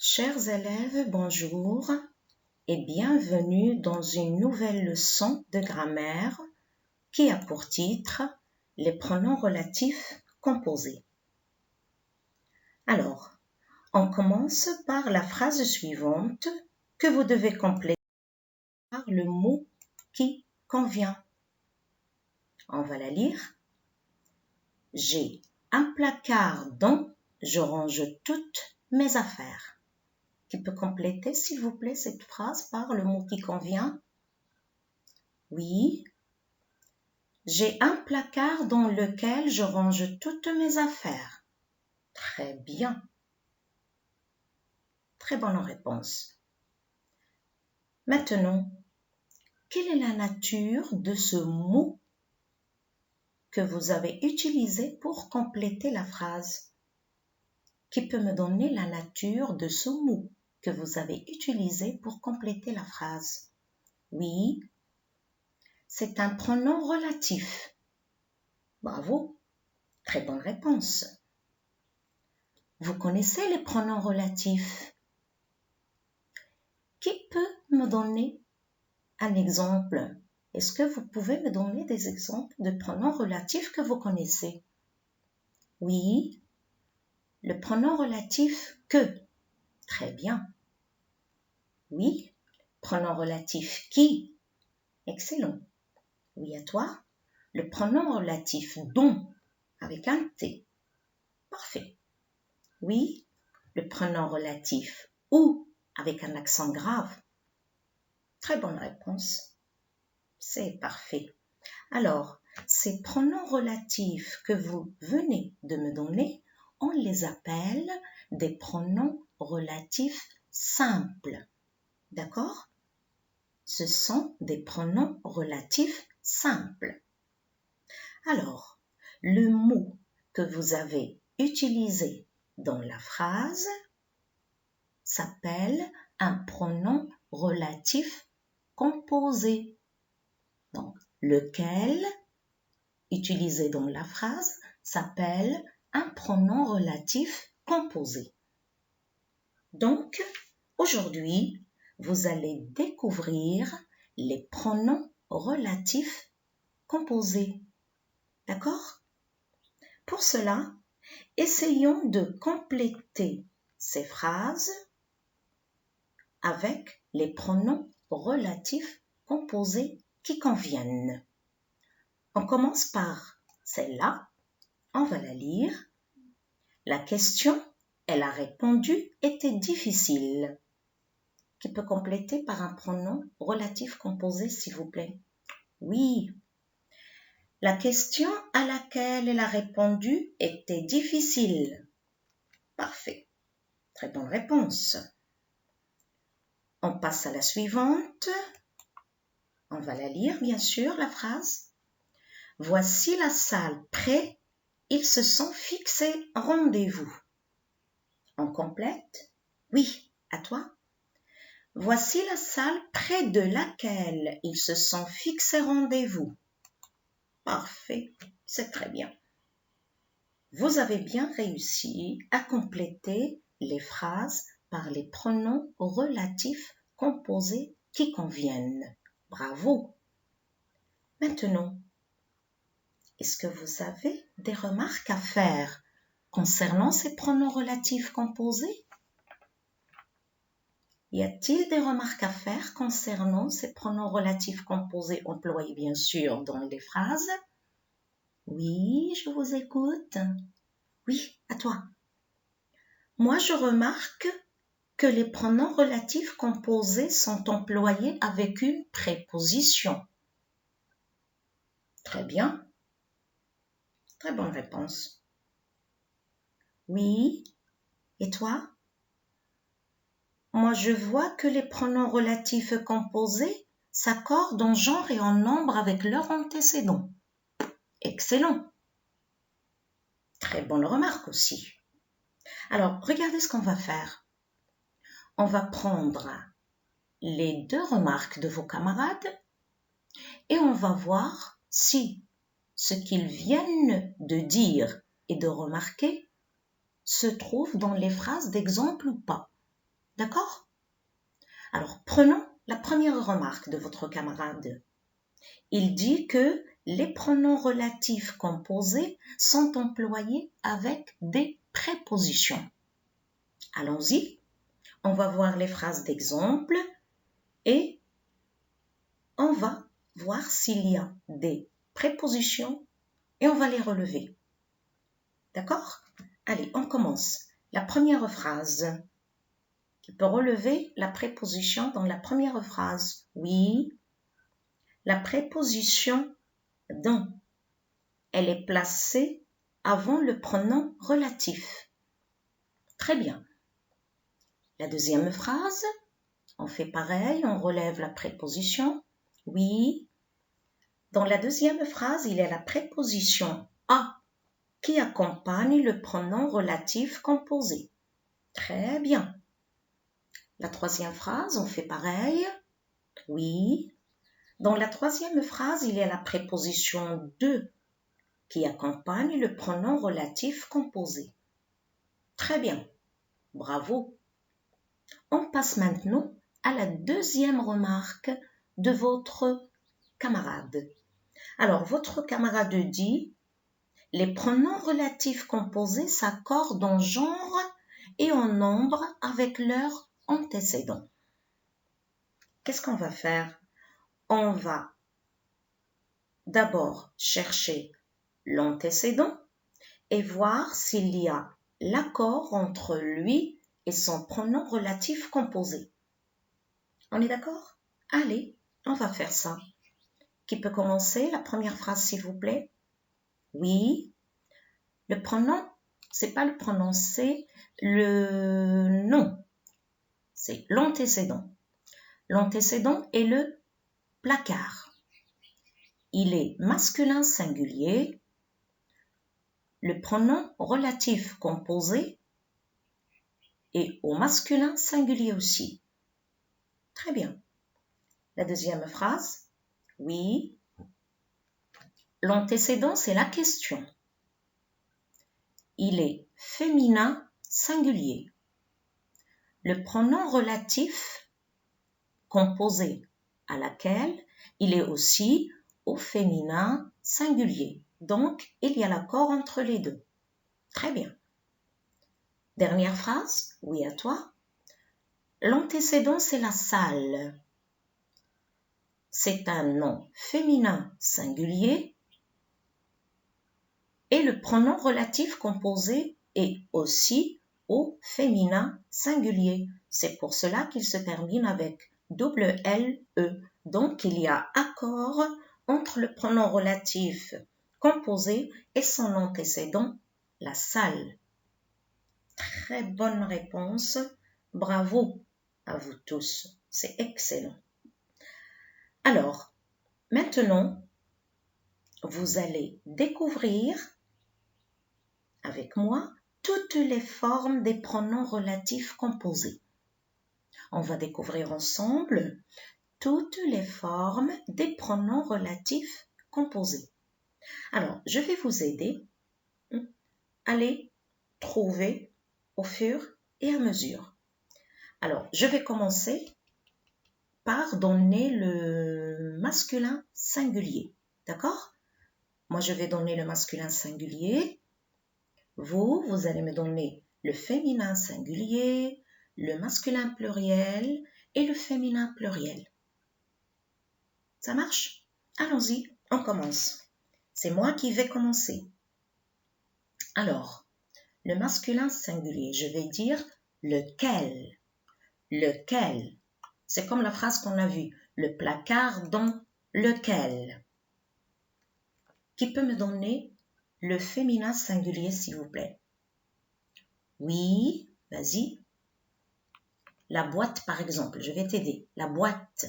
Chers élèves, bonjour et bienvenue dans une nouvelle leçon de grammaire qui a pour titre les pronoms relatifs composés. Alors, on commence par la phrase suivante que vous devez compléter par le mot qui convient. On va la lire. J'ai un placard dont je range toutes mes affaires. Qui peut compléter, s'il vous plaît, cette phrase par le mot qui convient? Oui. J'ai un placard dans lequel je range toutes mes affaires. Très bien. Très bonne réponse. Maintenant, quelle est la nature de ce mot que vous avez utilisé pour compléter la phrase? Qui peut me donner la nature de ce mot que vous avez utilisé pour compléter la phrase? Oui, c'est un pronom relatif. Bravo, très bonne réponse. Vous connaissez les pronoms relatifs? Qui peut me donner un exemple? Est-ce que vous pouvez me donner des exemples de pronoms relatifs que vous connaissez? Oui, le pronom relatif que. Très bien. Oui, pronom relatif qui. Excellent. Oui, à toi. Le pronom relatif dont avec un T. Parfait. Oui, le pronom relatif ou avec un accent grave. Très bonne réponse. C'est parfait. Alors, ces pronoms relatifs que vous venez de me donner, on les appelle des pronoms relatifs simples. D'accord? Ce sont des pronoms relatifs simples. Alors, le mot que vous avez utilisé dans la phrase s'appelle un pronom relatif composé. Donc, lequel, utilisé dans la phrase, s'appelle un pronom relatif composé. Donc, aujourd'hui, vous allez découvrir les pronoms relatifs composés. D'accord? Pour cela, essayons de compléter ces phrases avec les pronoms relatifs composés qui conviennent. On commence par celle-là. On va la lire. La question, elle a répondu, était difficile. Qui peut compléter par un pronom relatif composé, s'il vous plaît? Oui. La question à laquelle elle a répondu était difficile. Parfait. Très bonne réponse. On passe à la suivante. On va la lire, bien sûr, la phrase. Voici la salle près, ils se sont fixés rendez-vous. On complète? Oui, à toi. Voici la salle près de laquelle ils se sont fixés rendez-vous. Parfait, c'est très bien. Vous avez bien réussi à compléter les phrases par les pronoms relatifs composés qui conviennent. Bravo! Maintenant, est-ce que vous avez des remarques à faire concernant ces pronoms relatifs composés? Y a-t-il des remarques à faire concernant ces pronoms relatifs composés employés bien sûr dans les phrases? Oui, je vous écoute. Oui, à toi. Moi, je remarque que les pronoms relatifs composés sont employés avec une préposition. Très bien. Très bonne réponse. Oui. Et toi? Moi, je vois que les pronoms relatifs composés s'accordent en genre et en nombre avec leur antécédent. Excellent. Très bonne remarque aussi. Alors, regardez ce qu'on va faire. On va prendre les deux remarques de vos camarades et on va voir si ce qu'ils viennent de dire et de remarquer se trouve dans les phrases d'exemple ou pas. D'accord? Alors, prenons la première remarque de votre camarade. Il dit que les pronoms relatifs composés sont employés avec des prépositions. Allons-y, on va voir les phrases d'exemple et on va voir s'il y a des prépositions et on va les relever. D'accord? Allez, on commence. La première phrase qui peut relever la préposition dans la première phrase. Oui, la préposition dans, elle est placée avant le pronom relatif. Très bien. La deuxième phrase, on fait pareil, on relève la préposition. Oui. Dans la deuxième phrase, il y a la préposition à qui accompagne le pronom relatif composé. Très bien. La troisième phrase, on fait pareil. Oui. Dans la troisième phrase, il y a la préposition de qui accompagne le pronom relatif composé. Très bien. Bravo. On passe maintenant à la deuxième remarque de votre camarade. Alors, votre camarade dit « Les pronoms relatifs composés s'accordent en genre et en nombre avec leur antécédent. » Qu'est-ce qu'on va faire? On va d'abord chercher l'antécédent et voir s'il y a l'accord entre lui et son pronom relatif composé. On est d'accord? Allez, on va faire ça. Qui peut commencer? La première phrase, s'il vous plaît. Oui. Le pronom, c'est pas le pronom, c'est le nom. C'est l'antécédent. L'antécédent est le placard. Il est masculin singulier. Le pronom relatif composé est au masculin singulier aussi. Très bien. La deuxième phrase. Oui. L'antécédent, c'est la question. Il est féminin singulier. Le pronom relatif composé à laquelle, il est aussi au féminin singulier. Donc, il y a l'accord entre les deux. Très bien. Dernière phrase, oui à toi. L'antécédent, c'est la salle. C'est un nom féminin singulier et le pronom relatif composé est aussi au féminin singulier. C'est pour cela qu'il se termine avec double L-E. Donc, il y a accord entre le pronom relatif composé et son antécédent, la salle. Très bonne réponse. Bravo à vous tous. C'est excellent. Alors, maintenant, vous allez découvrir avec moi toutes les formes des pronoms relatifs composés. On va découvrir ensemble toutes les formes des pronoms relatifs composés. Alors, je vais vous aider à les trouver au fur et à mesure. Alors, je vais commencer par donner le masculin singulier. D'accord? Moi, je vais donner le masculin singulier. Vous allez me donner le féminin singulier, le masculin pluriel et le féminin pluriel. Ça marche? Allons-y, on commence. C'est moi qui vais commencer. Alors, le masculin singulier, je vais dire lequel. Lequel. C'est comme la phrase qu'on a vue. Le placard dans lequel. Qui peut me donner le féminin singulier, s'il vous plaît? Oui, vas-y. La boîte, par exemple, je vais t'aider. La boîte.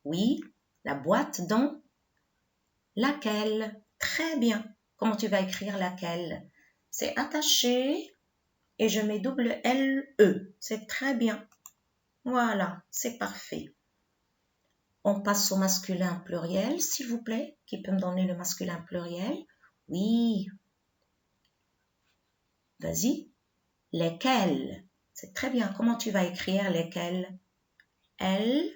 Oui, la boîte dans laquelle. Très bien. Comment tu vas écrire laquelle? C'est attaché et je mets double L-E. C'est très bien. Voilà, c'est parfait. On passe au masculin pluriel, s'il vous plaît. Qui peut me donner le masculin pluriel? Oui. Vas-y. Lesquels? C'est très bien. Comment tu vas écrire lesquels? L,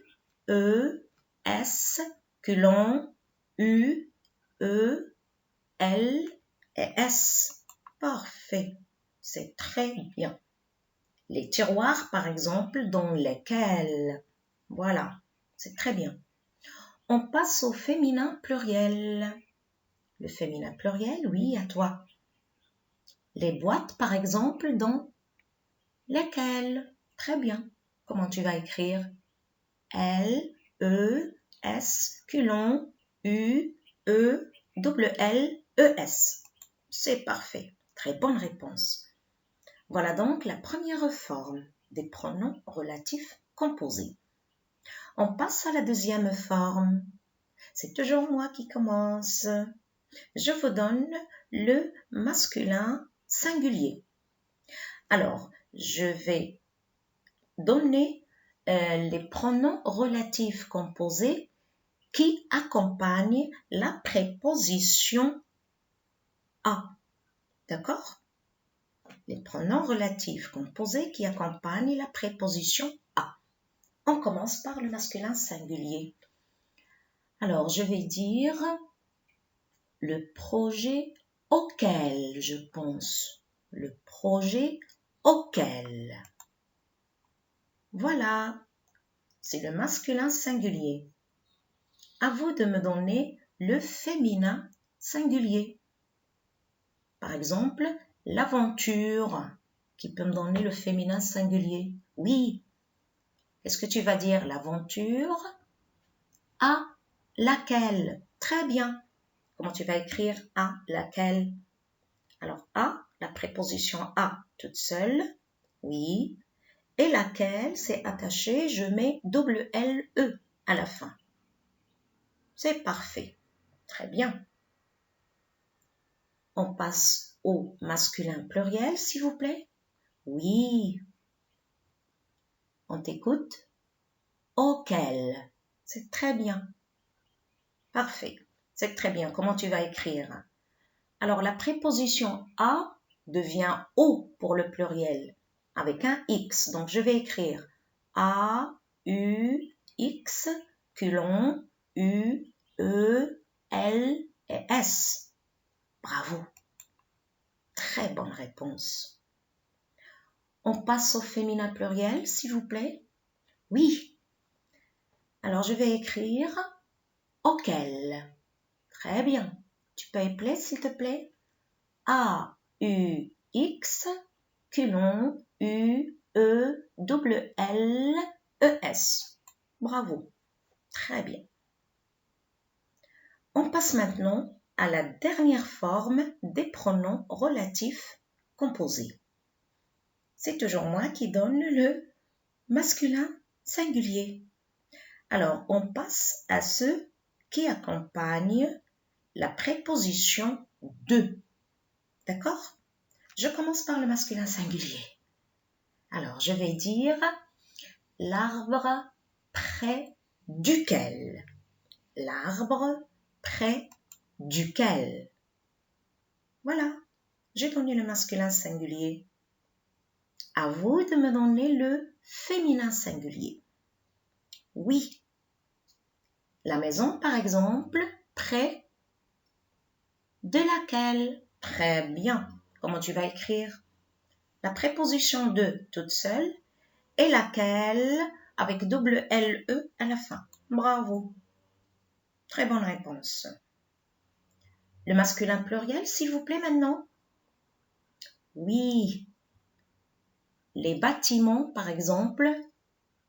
E, S, culon, U, E, L et S. Parfait. C'est très bien. Les tiroirs, par exemple, dans lesquels. Voilà. C'est très bien. On passe au féminin pluriel. Le féminin pluriel, oui, à toi. Les boîtes, par exemple, dans lesquelles? Très bien. Comment tu vas écrire? L, E, S, culon, U, E, double L, E, S. C'est parfait. Très bonne réponse. Voilà donc la première forme des pronoms relatifs composés. On passe à la deuxième forme. C'est toujours moi qui commence. Je vous donne le masculin singulier. Alors, je vais donner les pronoms relatifs composés qui accompagnent la préposition à. D'accord? Les pronoms relatifs composés qui accompagnent la préposition à. On commence par le masculin singulier. Alors, je vais dire le projet auquel je pense. Le projet auquel. Voilà, c'est le masculin singulier. À vous de me donner le féminin singulier. Par exemple, l'aventure, qui peut me donner le féminin singulier. Oui. Est-ce que tu vas dire l'aventure à laquelle? Très bien. Comment tu vas écrire à laquelle? Alors, à, la préposition à toute seule. Oui. Et laquelle, c'est attaché, je mets double L-E à la fin. C'est parfait. Très bien. On passe au masculin pluriel, s'il vous plaît. Oui. On t'écoute. Auquel. C'est très bien. Parfait. C'est très bien. Comment tu vas écrire? Alors, la préposition à devient O pour le pluriel avec un X. Donc, je vais écrire A, U, X, culon, U, E, L et S. Bravo. Très bonne réponse. On passe au féminin pluriel, s'il vous plaît. Oui. Alors, je vais écrire auquel. Très bien. Tu peux appeler, s'il te plaît? A, U, X, culon, U, E, double L, E, S. Bravo. Très bien. On passe maintenant à la dernière forme des pronoms relatifs composés. C'est toujours moi qui donne le masculin singulier. Alors, on passe à ceux qui accompagnent la préposition de. D'accord? Je commence par le masculin singulier. Alors, je vais dire l'arbre près duquel. L'arbre près duquel. Voilà, j'ai donné le masculin singulier. À vous de me donner le féminin singulier. Oui. La maison, par exemple, près de laquelle. Très bien. Comment tu vas écrire? La préposition de toute seule et laquelle avec double LE à la fin. Bravo. Très bonne réponse. Le masculin pluriel, s'il vous plaît, maintenant. Oui. Les bâtiments, par exemple.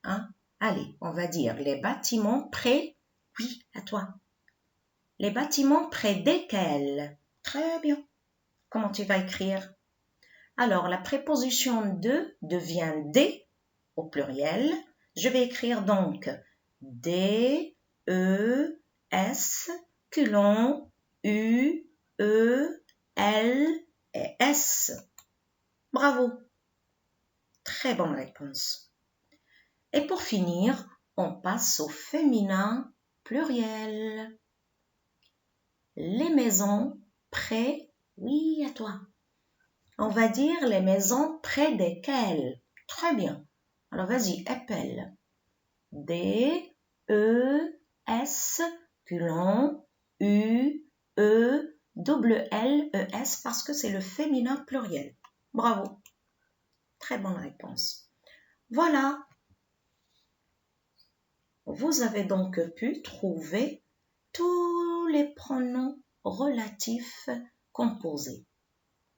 Hein? Allez, on va dire les bâtiments près. Oui, à toi. Les bâtiments près desquels. Très bien. Comment tu vas écrire? Alors, la préposition de devient des au pluriel. Je vais écrire donc D, E, S, culon, U, E, L et S. Bravo. Très bonne réponse. Et pour finir, on passe au féminin pluriel. Les maisons près, oui, à toi. On va dire les maisons près desquelles. Très bien. Alors, vas-y, appelle. D, E, S, culon, U, E, double L, E, S, parce que c'est le féminin pluriel. Bravo. Très bonne réponse. Voilà. Vous avez donc pu trouver tous les pronoms relatifs composés.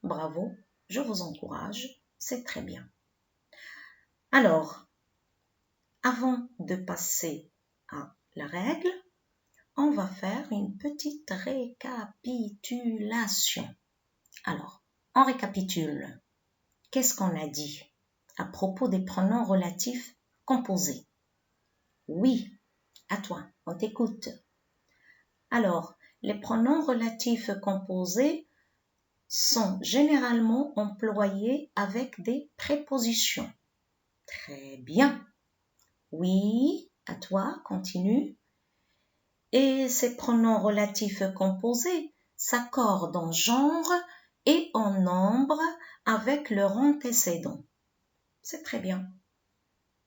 Bravo, je vous encourage, c'est très bien. Alors, avant de passer à la règle, on va faire une petite récapitulation. Alors, on récapitule. Qu'est-ce qu'on a dit à propos des pronoms relatifs composés? Oui, à toi, on t'écoute. Alors, les pronoms relatifs composés sont généralement employés avec des prépositions. Très bien. Oui, à toi, continue. Et ces pronoms relatifs composés s'accordent en genre et en nombre avec leur antécédent. C'est très bien.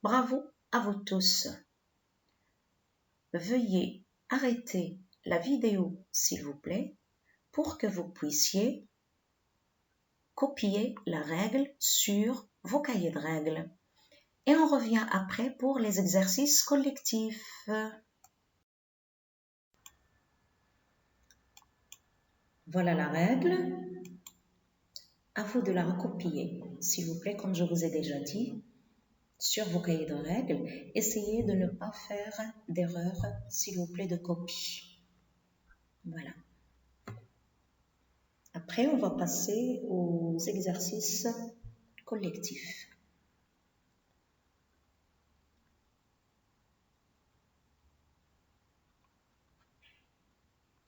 Bravo à vous tous. Veuillez arrêter la vidéo, s'il vous plaît, pour que vous puissiez copier la règle sur vos cahiers de règles. Et on revient après pour les exercices collectifs. Voilà la règle. À vous de la recopier, s'il vous plaît, comme je vous ai déjà dit, sur vos cahiers de règles. Essayez de ne pas faire d'erreur, s'il vous plaît, de copie. Voilà. Après, on va passer aux exercices collectifs.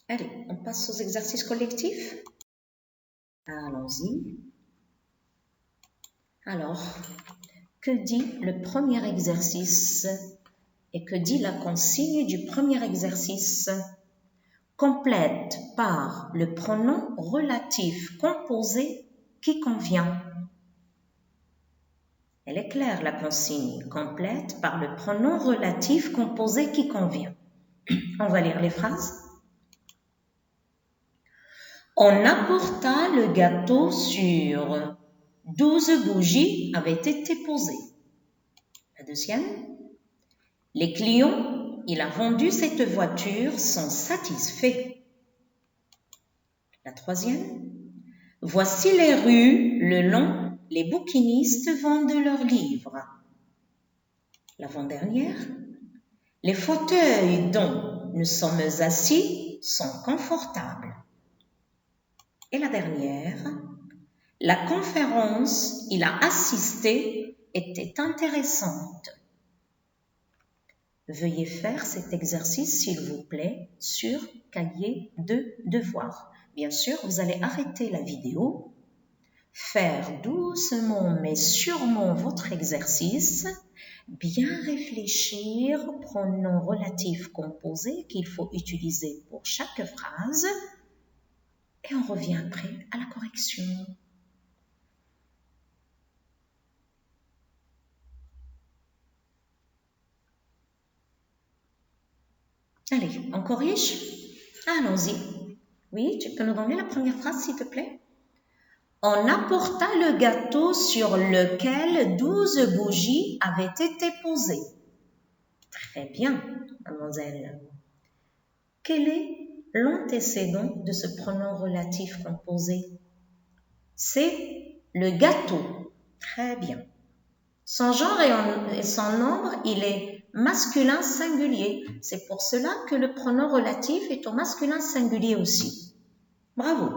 Allez, on passe aux exercices collectifs. Allons-y. Alors, que dit le premier exercice et que dit la consigne du premier exercice? Complète par le pronom relatif composé qui convient. Elle est claire, la consigne. Complète par le pronom relatif composé qui convient. On va lire les phrases. On apporta le gâteau sur 12 bougies avaient été posées. La deuxième. Les clients, il a vendu cette voiture, sont satisfaits. La troisième. Voici les rues, le long, les bouquinistes vendent leurs livres. L'avant-dernière. Les fauteuils dont nous sommes assis sont confortables. Et la dernière. La conférence, il a assisté, était intéressante. Veuillez faire cet exercice, s'il vous plaît, sur cahier de devoirs. Bien sûr, vous allez arrêter la vidéo, faire doucement mais sûrement votre exercice, bien réfléchir aux pronoms relatifs composés qu'il faut utiliser pour chaque phrase et on revient après à la correction. Allez, on corrige? Allons-y. Oui, tu peux nous donner la première phrase, s'il te plaît? On apporta le gâteau sur lequel 12 bougies avaient été posées. Très bien, mademoiselle. Quel est l'antécédent de ce pronom relatif composé? C'est le gâteau. Très bien. Son genre et son nombre, il est masculin singulier. C'est pour cela que le pronom relatif est au masculin singulier aussi. Bravo.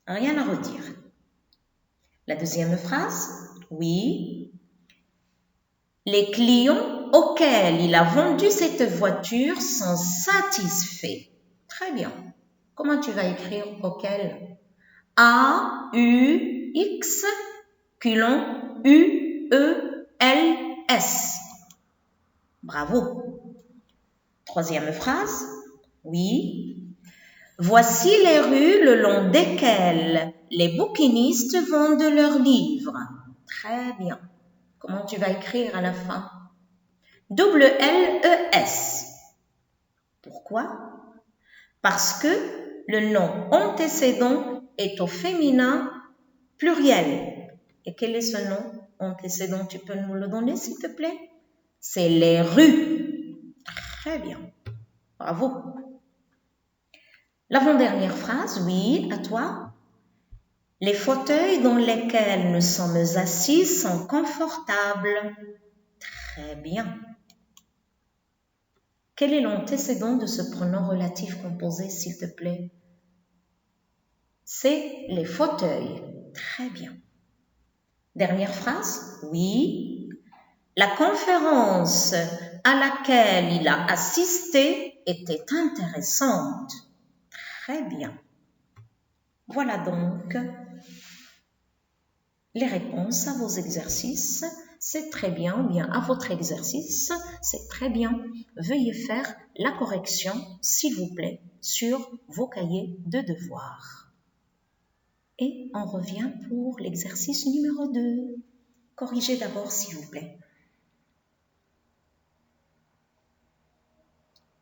Rien à redire. La deuxième phrase, oui. Les clients auxquels il a vendu cette voiture sont satisfaits. Très bien. Comment tu vas écrire auquel? A, U, X, culon, U, E, L, S. Bravo. Troisième phrase, oui. Voici les rues le long desquelles les bouquinistes vendent leurs livres. Très bien. comment tu vas écrire à la fin? W-L-E-S. Pourquoi? Parce que le nom antécédent est au féminin pluriel. Et quel est ce nom antécédent? Tu peux nous le donner, s'il te plaît? C'est les rues. Très bien. Bravo. L'avant-dernière phrase, oui, à toi. Les fauteuils dans lesquels nous sommes assis sont confortables. Très bien. Quel est l'antécédent de ce pronom relatif composé, s'il te plaît? C'est les fauteuils. Très bien. Dernière phrase, oui. La conférence à laquelle il a assisté était intéressante. Très bien. Voilà donc les réponses à vos exercices. C'est très bien, ou bien à votre exercice, c'est très bien. Veuillez faire la correction, s'il vous plaît, sur vos cahiers de devoirs. Et on revient pour l'exercice numéro 2. Corrigez d'abord, s'il vous plaît.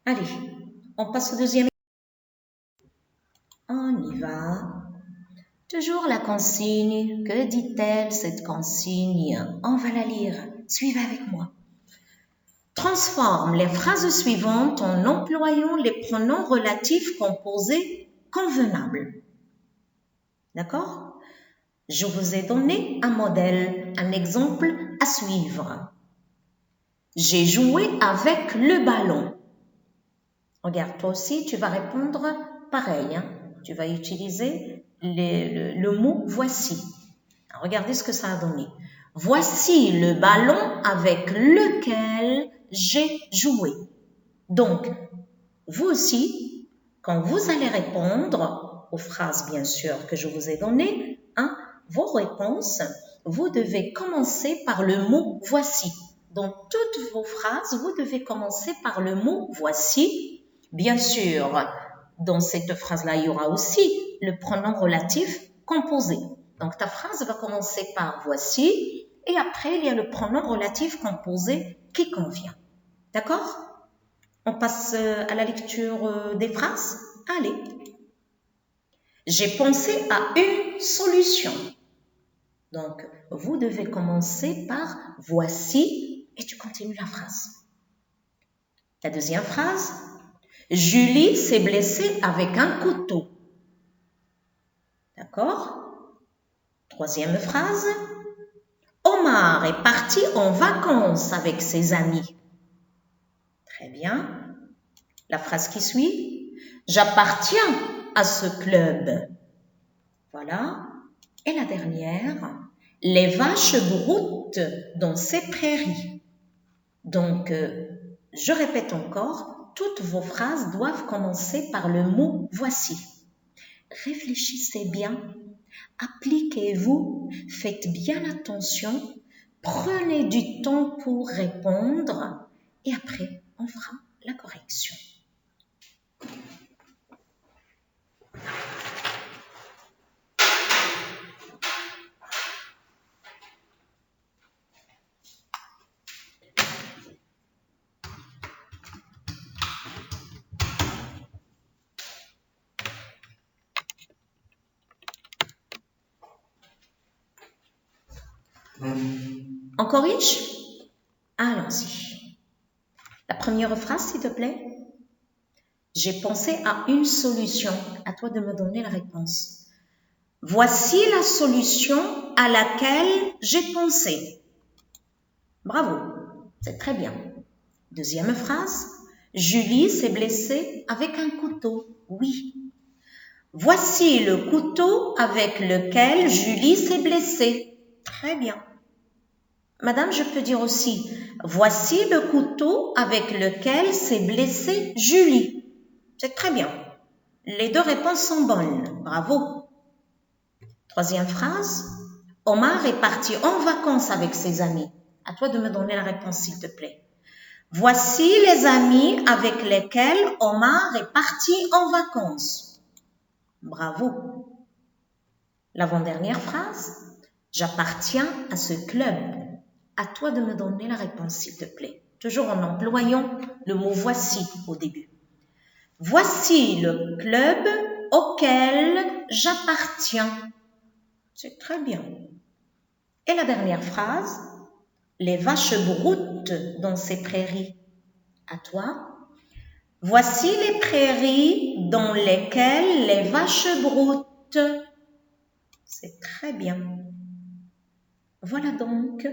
Allez, on passe au deuxième. On y va. Toujours la consigne. Que dit-elle, cette consigne? On va la lire. Suivez avec moi. Transforme les phrases suivantes en employant les pronoms relatifs composés convenables. D'accord? Je vous ai donné un modèle, un exemple à suivre. J'ai joué avec le ballon. Regarde, toi aussi, tu vas répondre pareil. Hein? Tu vas utiliser le mot « voici ». Regardez ce que ça a donné. Voici le ballon avec lequel j'ai joué. Donc, vous aussi, quand vous allez répondre aux phrases, bien sûr, que je vous ai données, hein, vos réponses, vous devez commencer par le mot « voici ». Dans toutes vos phrases, vous devez commencer par le mot « voici ». Bien sûr, dans cette phrase-là, il y aura aussi le pronom relatif composé. Donc, ta phrase va commencer par « voici » et après, il y a le pronom relatif composé qui convient. D'accord? On passe à la lecture des phrases. Allez. J'ai pensé à une solution. Donc, vous devez commencer par « voici » et tu continues la phrase. La deuxième phrase. Julie s'est blessée avec un couteau. D'accord? Troisième phrase. Omar est parti en vacances avec ses amis. Très bien. La phrase qui suit. J'appartiens à ce club. Voilà. Et la dernière. Les vaches broutent dans ces prairies. Donc, je répète encore. Toutes vos phrases doivent commencer par le mot « voici ». Réfléchissez bien, appliquez-vous, faites bien attention, prenez du temps pour répondre et après, on fera la correction. On corrige? Allons-y. La première phrase, s'il te plaît. J'ai pensé à une solution. À toi de me donner la réponse. Voici la solution à laquelle j'ai pensé. Bravo, c'est très bien. Deuxième phrase. Julie s'est blessée avec un couteau. Oui. Voici le couteau avec lequel Julie s'est blessée. Très bien. Madame, je peux dire aussi, voici le couteau avec lequel s'est blessée Julie. C'est très bien. Les deux réponses sont bonnes. Bravo. Troisième phrase. Omar est parti en vacances avec ses amis. À toi de me donner la réponse, s'il te plaît. Voici les amis avec lesquels Omar est parti en vacances. Bravo. L'avant-dernière phrase. J'appartiens à ce club. À toi de me donner la réponse, s'il te plaît. Toujours en employant le mot voici au début. Voici le club auquel j'appartiens. C'est très bien. Et la dernière phrase, les vaches broutent dans ces prairies. À toi. Voici les prairies dans lesquelles les vaches broutent. C'est très bien. Voilà donc,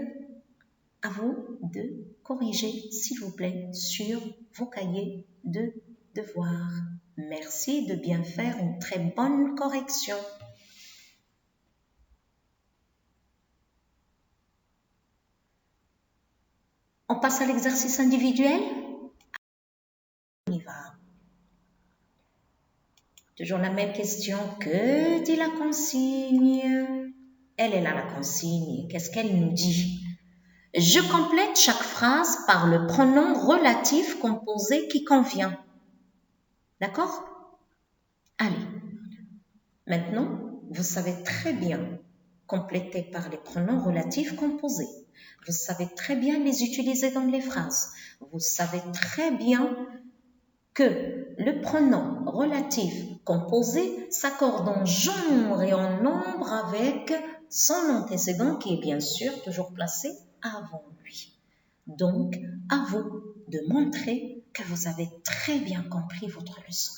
à vous de corriger, s'il vous plaît, sur vos cahiers de devoirs. Merci de bien faire une très bonne correction. On passe à l'exercice individuel. On y va. Toujours la même question. Que dit la consigne? Elle est là, la consigne. Qu'est-ce qu'elle nous dit? Je complète chaque phrase par le pronom relatif composé qui convient. D'accord? Allez. Maintenant, vous savez très bien compléter par les pronoms relatifs composés. Vous savez très bien les utiliser dans les phrases. Vous savez très bien que le pronom relatif composé s'accorde en genre et en nombre avec son antécédent qui est bien sûr toujours placé avant lui. Donc, à vous de montrer que vous avez très bien compris votre leçon.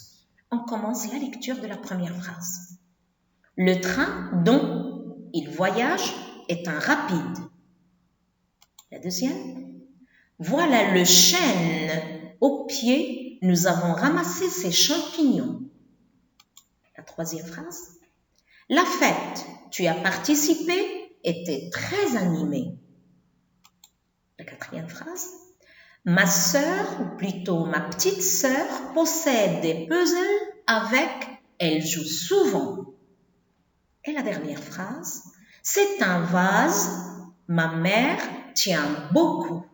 On commence la lecture de la première phrase. Le train dont il voyage est un rapide. La deuxième. Voilà le chêne au pied, nous avons ramassé ces champignons. La troisième phrase. La fête, tu as participé, était très animée. La quatrième phrase. Ma sœur, ou plutôt ma petite sœur, possède des puzzles avec, elle joue souvent. Et la dernière phrase, c'est un vase, ma mère tient beaucoup.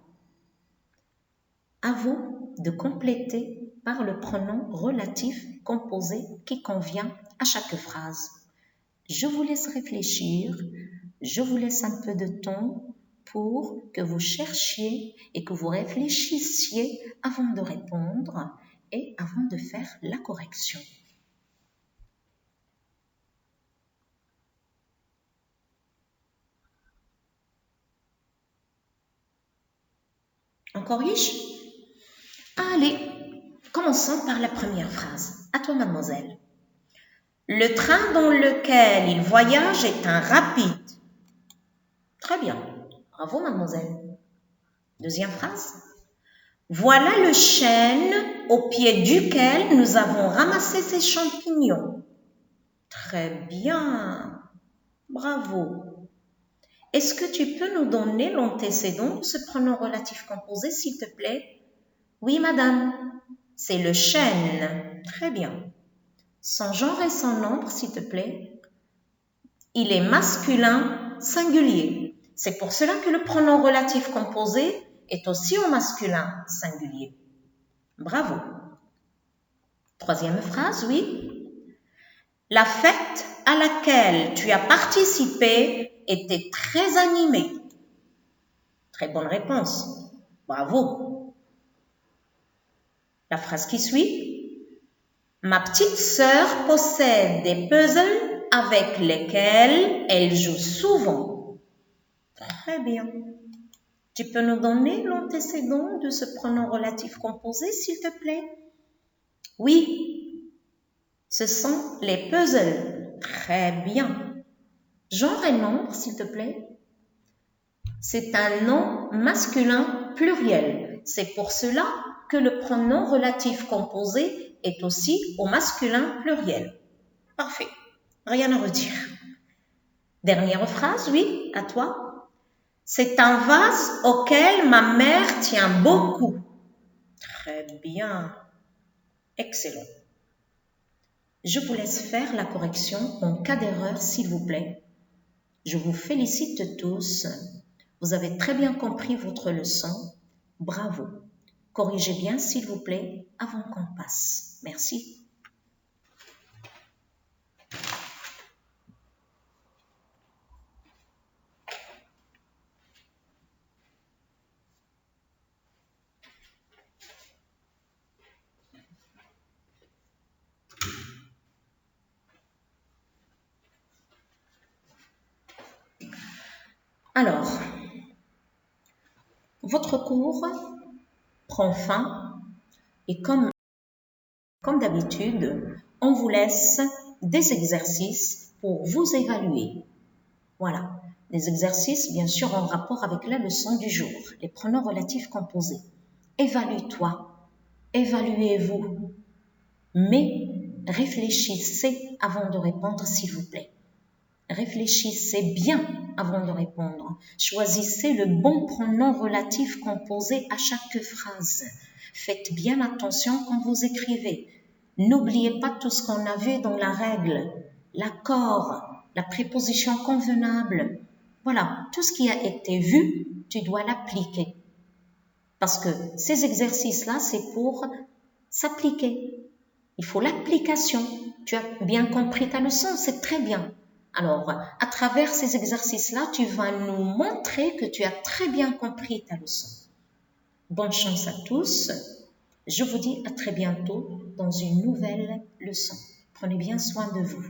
À vous de compléter par le pronom relatif composé qui convient à chaque phrase. Je vous laisse réfléchir, je vous laisse un peu de temps pour que vous cherchiez et que vous réfléchissiez avant de répondre et avant de faire la correction. On corrige? Allez, commençons par la première phrase. À toi, mademoiselle. Le train dans lequel il voyage est un rapide. Très bien. Bravo, mademoiselle. Deuxième phrase. Voilà le chêne au pied duquel nous avons ramassé ces champignons. Très bien. Bravo. Est-ce que tu peux nous donner l'antécédent de ce pronom relatif composé, s'il te plaît? Oui, madame. C'est le chêne. Très bien. Son genre et son nombre, s'il te plaît? Il est masculin singulier. C'est pour cela que le pronom relatif composé est aussi au masculin singulier. Bravo. Troisième phrase, oui. La fête à laquelle tu as participé était très animée. Très bonne réponse. Bravo. La phrase qui suit. Ma petite sœur possède des puzzles avec lesquels elle joue souvent. Très bien. Tu peux nous donner l'antécédent de ce pronom relatif composé, s'il te plaît? Oui, ce sont les puzzles. Très bien. Genre et nombre, s'il te plaît? C'est un nom masculin pluriel. C'est pour cela que le pronom relatif composé est aussi au masculin pluriel. Parfait. Rien à redire. Dernière phrase, oui, à toi. C'est un vase auquel ma mère tient beaucoup. Très bien. Excellent. Je vous laisse faire la correction en cas d'erreur, s'il vous plaît. Je vous félicite tous. Vous avez très bien compris votre leçon. Bravo. Corrigez bien, s'il vous plaît, avant qu'on passe. Merci. Alors, votre cours prend fin et comme d'habitude, on vous laisse des exercices pour vous évaluer. Voilà, des exercices bien sûr en rapport avec la leçon du jour, les pronoms relatifs composés. Évalue-toi, évaluez-vous, mais réfléchissez avant de répondre s'il vous plaît. Réfléchissez bien avant de répondre. Choisissez le bon pronom relatif composé à chaque phrase. Faites bien attention quand vous écrivez. N'oubliez pas tout ce qu'on a vu dans la règle, l'accord, la préposition convenable. Voilà, tout ce qui a été vu, tu dois l'appliquer. Parce que ces exercices-là, c'est pour s'appliquer. Il faut l'application. Tu as bien compris ta leçon, c'est très bien. Alors, à travers ces exercices-là, tu vas nous montrer que tu as très bien compris ta leçon. Bonne chance à tous. Je vous dis à très bientôt dans une nouvelle leçon. Prenez bien soin de vous.